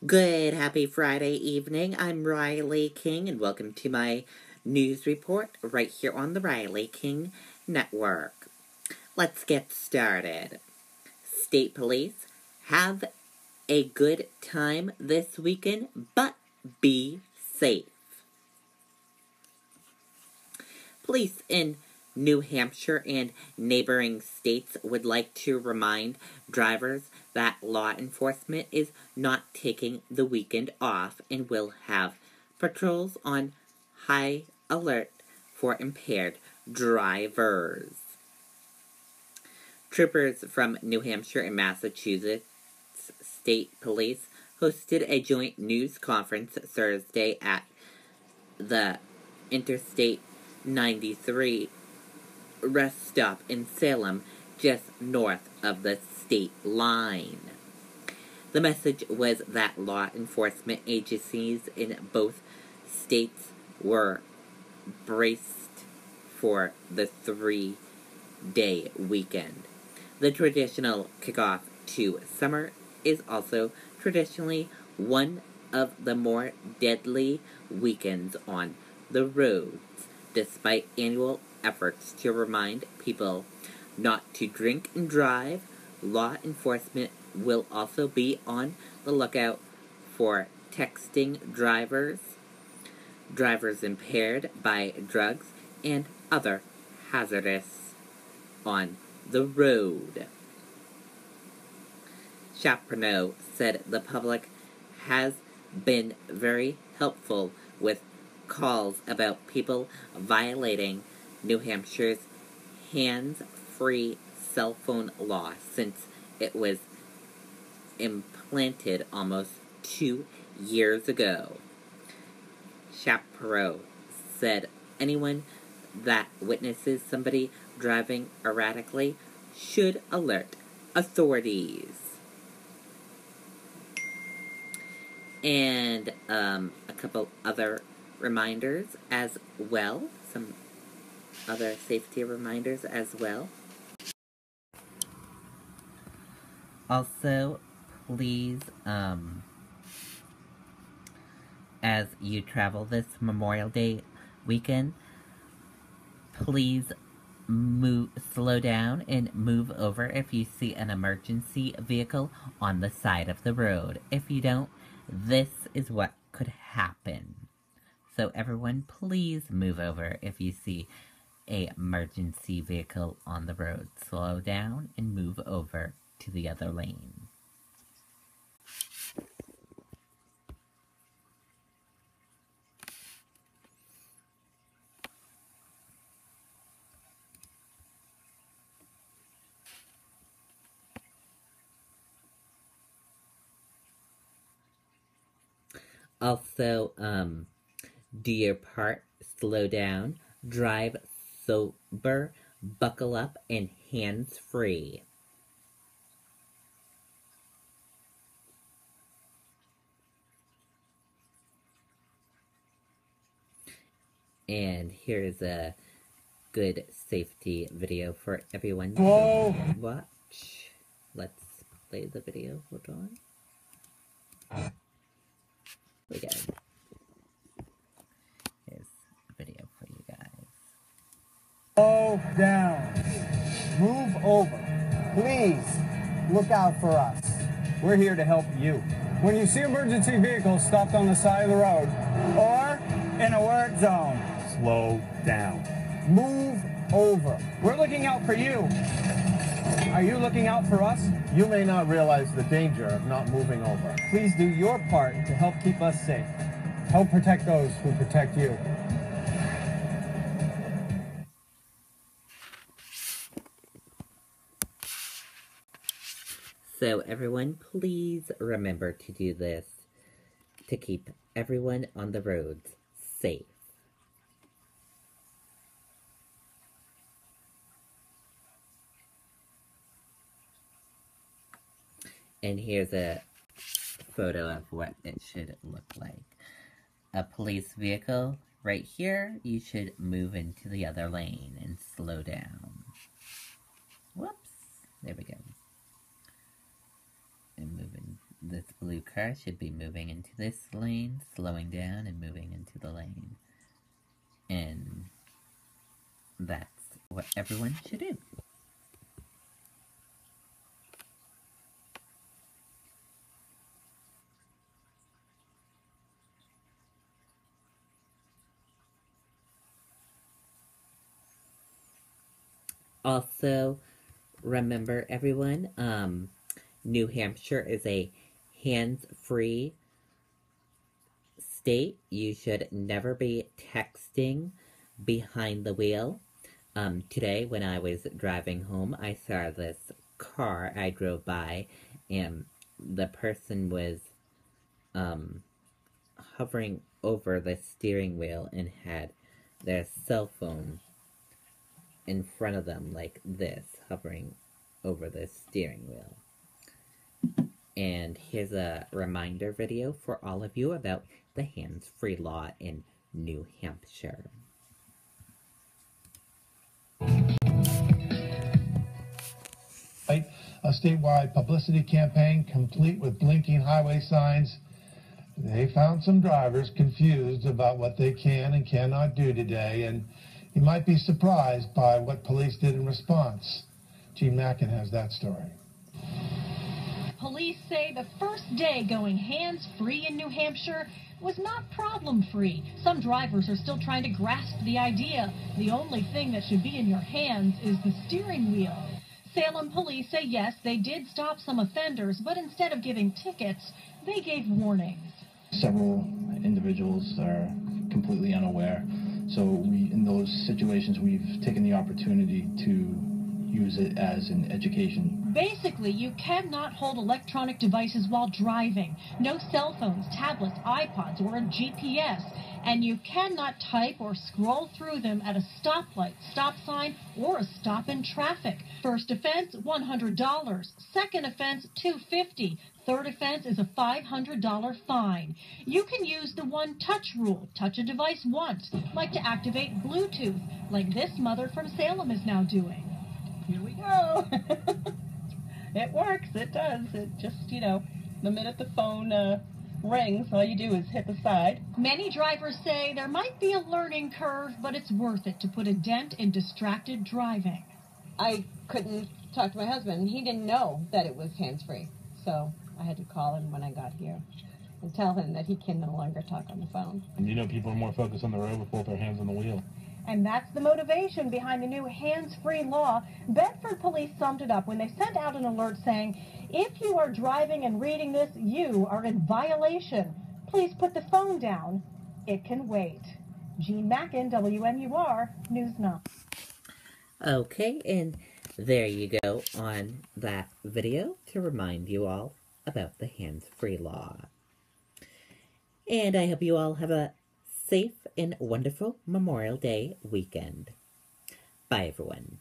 Good, happy Friday evening. I'm Riley King, and welcome to my news report right here on the Riley King Network. Let's get started. State police have a good time this weekend, but be safe. Police in New Hampshire and neighboring states would like to remind drivers that law enforcement is not taking the weekend off and will have patrols on high alert for impaired drivers. Troopers from New Hampshire and Massachusetts State Police hosted a joint news conference Thursday at the Interstate 93 rest stop in Salem, just north of the state line. The message was that law enforcement agencies in both states were braced for the 3-day weekend. The traditional kickoff to summer is also traditionally one of the more deadly weekends on the roads, despite annual efforts to remind people not to drink and drive. Law enforcement will also be on the lookout for texting drivers, drivers impaired by drugs, and other hazardous on the road. Chaparro said the public has been very helpful with calls about people violating New Hampshire's hands-free cell phone law since it was implanted almost 2 years ago. Chaparro said anyone that witnesses somebody driving erratically should alert authorities. And a couple other reminders as well, some other safety reminders as well. Also, please, as you travel this Memorial Day weekend, please slow down and move over if you see an emergency vehicle on the side of the road. If you don't, this is what could happen. So everyone, please move over if you see an emergency vehicle on the road. Slow down and move over to the other lane. Also, do your part, slow down, drive sober, buckle up, and hands-free. And here's a good safety video for everyone to watch. Let's play the video. Hold on. We go. Here's a video for you guys. Slow down. Move over. Please look out for us. We're here to help you. When you see emergency vehicles stopped on the side of the road or in a work zone, slow down. Move over. We're looking out for you. Are you looking out for us? You may not realize the danger of not moving over. Please do your part to help keep us safe. Help protect those who protect you. So everyone, please remember to do this to keep everyone on the roads safe. And here's a photo of what it should look like. A police vehicle right here, you should move into the other lane and slow down. Whoops. There we go. And move in this blue blue car should be moving into this lane, slowing down and moving into the lane. And that's what everyone should do. Also, remember everyone, New Hampshire is a hands-free state. You should never be texting behind the wheel. Today when I was driving home, I saw this car I drove by, and the person was, hovering over the steering wheel and had their cell phone in front of them like this, hovering over the steering wheel. And here's a reminder video for all of you about the hands-free law in New Hampshire. A statewide publicity campaign complete with blinking highway signs. They found some drivers confused about what they can and cannot do today, and you might be surprised by what police did in response. Gene Mackin has that story. Police say the first day going hands-free in New Hampshire was not problem-free. Some drivers are still trying to grasp the idea. The only thing that should be in your hands is the steering wheel. Salem police say yes, they did stop some offenders, but instead of giving tickets, they gave warnings. Several individuals are completely unaware. So in those situations, we've taken the opportunity to use it as an education. Basically, you cannot hold electronic devices while driving. No cell phones, tablets, iPods, or a GPS. And you cannot type or scroll through them at a stoplight, stop sign, or a stop in traffic. First offense, $100. Second offense, $250. Third offense is a $500 fine. You can use the one-touch rule. Touch a device once, like to activate Bluetooth, like this mother from Salem is now doing. Here we go. It works. It does. It just, the minute the phone rings, all you do is hit the side. Many drivers say there might be a learning curve, but it's worth it to put a dent in distracted driving. I couldn't talk to my husband. He didn't know that it was hands-free. So I had to call him when I got here and tell him that he can no longer talk on the phone. And people are more focused on the road with both their hands on the wheel. And that's the motivation behind the new hands-free law. Bedford police summed it up when they sent out an alert saying, if you are driving and reading this, you are in violation. Please put the phone down. It can wait. Gene Mackin, WMUR, News 9. Okay, and there you go on that video to remind you all about the hands-free law. And I hope you all have a safe and wonderful Memorial Day weekend. Bye, everyone.